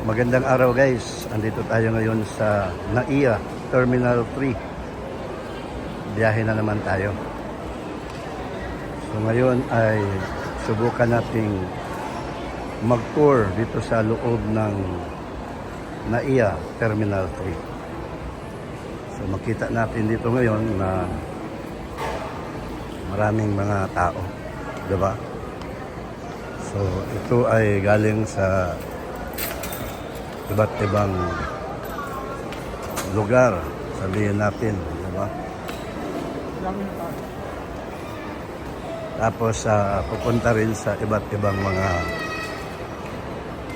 Magandang araw guys, andito tayo ngayon sa NAIA Terminal 3. Biyahe na naman tayo. So ngayon ay subukan nating mag-tour dito sa loob ng NAIA Terminal 3. So makita natin dito ngayon na maraming mga tao, diba? So ito ay galing sa iba't ibang lugar, sabihin natin, diba? Tapos pupunta rin sa iba't ibang mga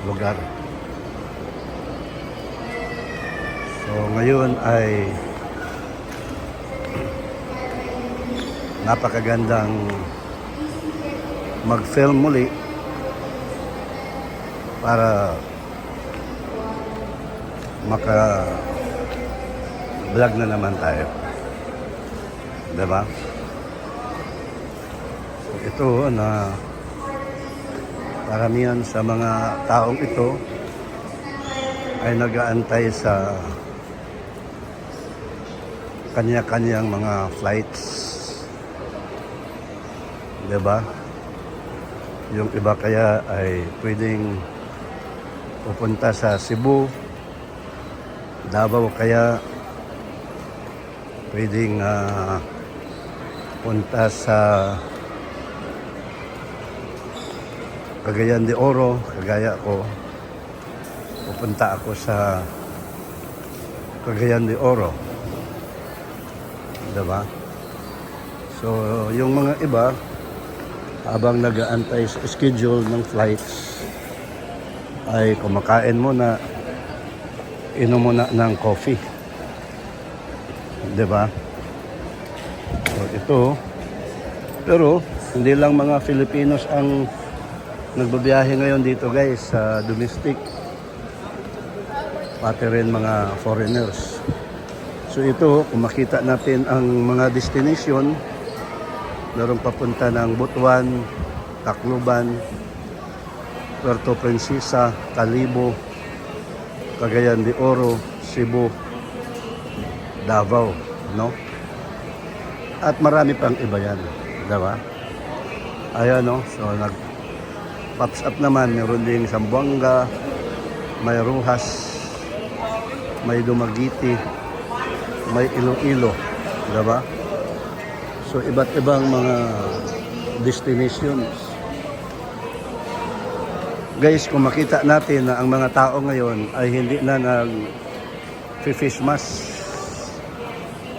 lugar. So ngayon ay napakagandang mag-film muli para maka-vlog na naman tayo, diba? So ito na karamihan sa mga taong ito ay nag-aantay sa kanya-kanyang mga flights, diba? Yung iba kaya ay pwedeng pupunta sa Cebu, Davao, kaya pwedeng punta sa Cagayan de Oro, kagaya ko. Pupunta ako sa Cagayan de Oro, diba? So yung mga iba habang nag-aantay sa schedule ng flights ay kumakain muna, inom muna ng coffee, diba? So ito, pero hindi lang mga Filipinos ang nagbabiyahe ngayon dito guys sa domestic, pati rin mga foreigners. So ito, kung makita natin ang mga destination, meron papunta ng Butuan, Tacloban, Puerto Princesa, Calibo, Cagayan de Oro, Cebu, Davao, no? At marami pang iba yan, diba? Ayan, no? So nag-pops up naman, meron ding Zamboanga, may Rojas, may Dumaguete, may Iloilo, diba? So iba't ibang mga destinations. Guys, kung makita natin na ang mga tao ngayon ay hindi na nag-fish mask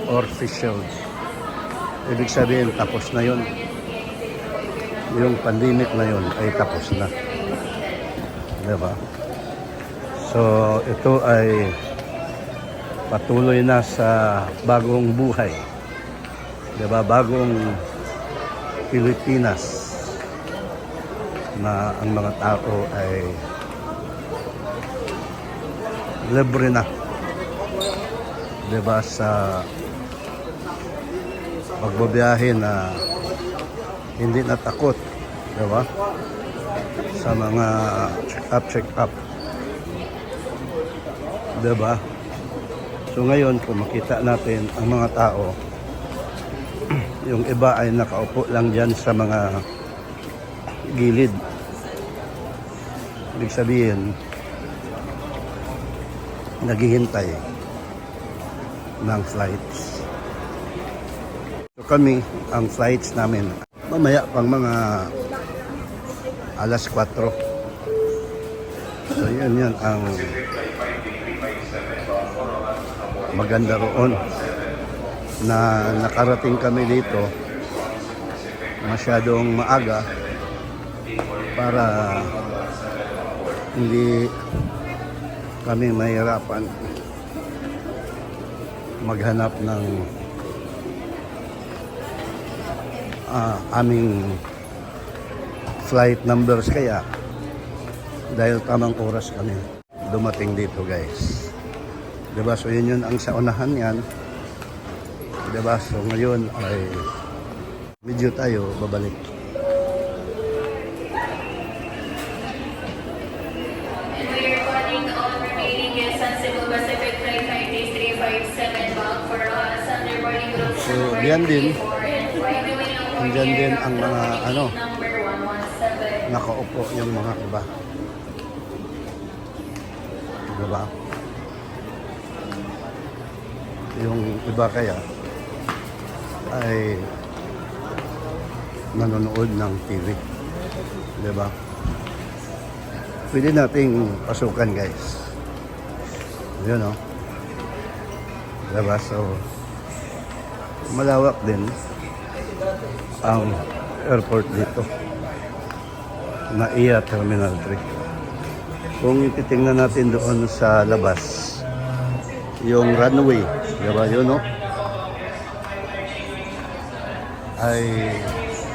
or face shield, ibig sabihin tapos na yun. Yung pandemic na yun ay tapos na, diba? So ito ay patuloy na sa bagong buhay, diba? Bagong Pilipinas na ang mga tao ay libre na, diba, sa magbabiyahe, na hindi natakot, diba, sa mga check up, diba? So ngayon kung makita natin ang mga tao, yung iba ay nakaupo lang dyan sa mga gilid, ibig sabihin naghihintay ng flights. So kami, ang flights namin mamaya pang mga alas 4. So yun ang maganda roon, na nakarating kami dito masyadong maaga para hindi kami mahirapan maghanap ng aming flight numbers, kaya dahil tamang oras kami dumating dito guys, diba? So yun ang sa unahan yan, diba? So ngayon ay video tayo, babalik. We're running Andyan din. Andyan din ang mga ano, nakaupo yung mga iba. Diba? Yung iba kaya ay nanonood ng TV. Diba? Pwede nating pasukan, guys. Yun, no? Diba? So, malawak din ang airport dito. NAIA Terminal 3. Kung ititingnan natin doon sa labas, yung runway, diba? Yun, no? Ay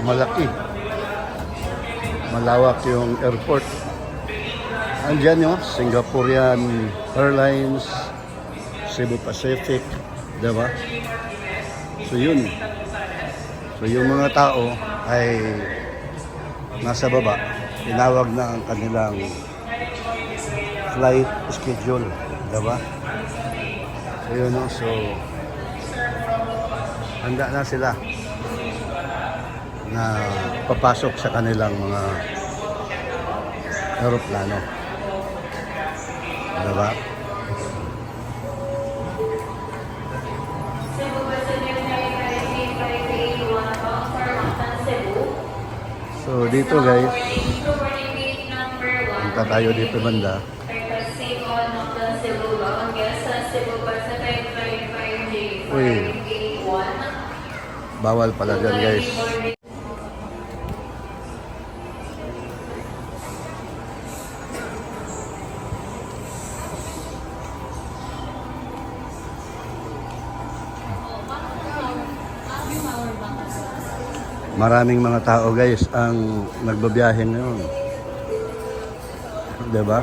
malaki. Malawak yung airport. Andyan yung Singaporean Airlines, Cebu Pacific, diba? So yun. So yung mga tao ay nasa baba, tinawag na ang kanilang flight schedule, diba? So yun, no? So handa na sila na papasok sa kanilang mga aeroplano. Diba? So dito, guys, punta tayo dito banda. Uy, bawal pala dyan, guys. Maraming mga tao, guys, ang nagbabiyahe ngayon. Diba?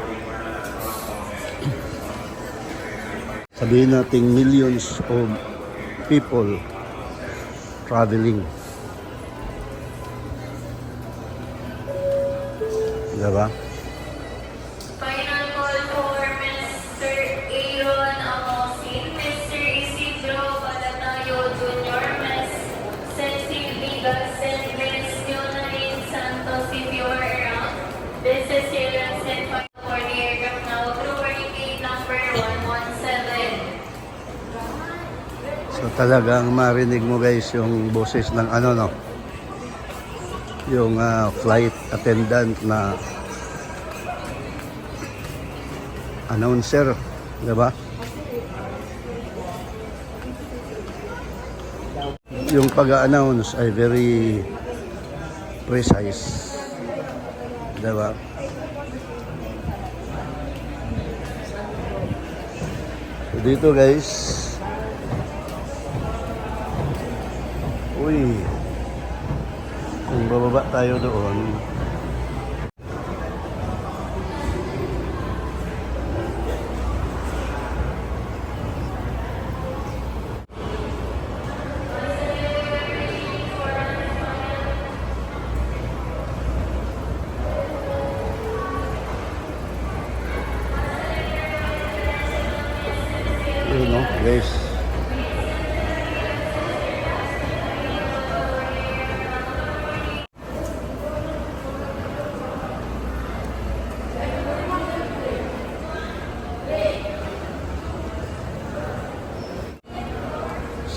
Sabihin natin millions of people traveling. Diba? Final call for Mr. Aaron Amosin, Mr. Isidro Balatayo Jr., Ms. Cecil Vigas, and Ms. Yunain Santos, if you are around. This is Aaron sent for the aircraft now through boarding gate number 117. So talagang marinig mo, guys, yung boses ng ano, no? Yung flight attendant na announcer, diba? Yung pag-announce ay very precise, diba? So dito, guys, uy, kung bababa tayo doon, yun, no, guys.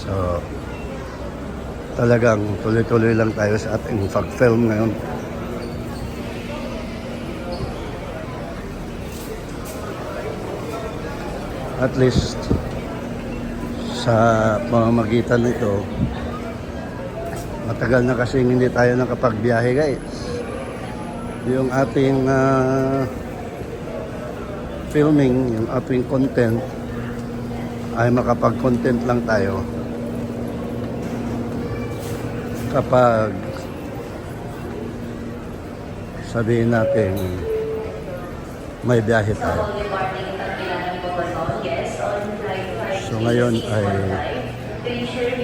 So, talagang tuloy-tuloy lang tayo sa ating pag-film ngayon. At least, sa pamamagitan nito, matagal na kasi hindi tayo nakapagbiyahe, guys. Yung ating filming, yung ating content, ay makapag-content lang tayo kapag sabihin natin may biyahe tayo. So ngayon ay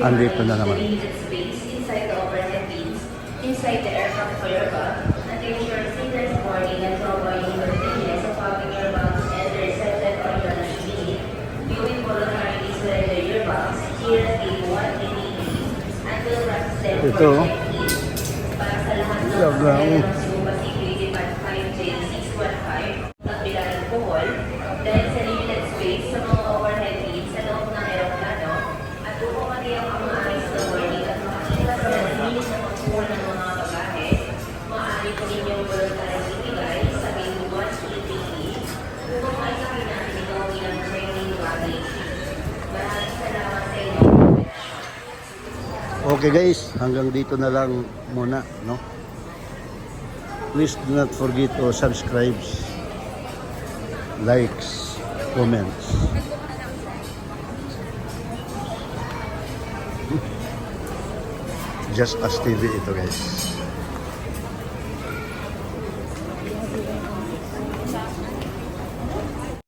andito na naman. Inside the aircraft for your bag, and ensure seamless boarding and providing the cleanliness of having your bags and recepted on your seat. Viewing voluntarily surrender your bags here at gate 180, Ito, oh. Para sa lahat ng Lagang. Suba Security Part 5J615, pagbilang alcohol, dahil sa limited space sa mga overhead bins sa loob ng aeroplano, at upang maniyak ang maayos na boarding at makakita sa malinis na pagkuha ng mga bagahe, maaari po ninyong voluntarily ibigay sa Main 1EPE upang maisakay natin ito bilang training baggage. Maraming salamat sa inyo. Okay guys, hanggang dito na lang muna, no? Please do not forget to subscribe, likes, comments. Just as TV ito guys.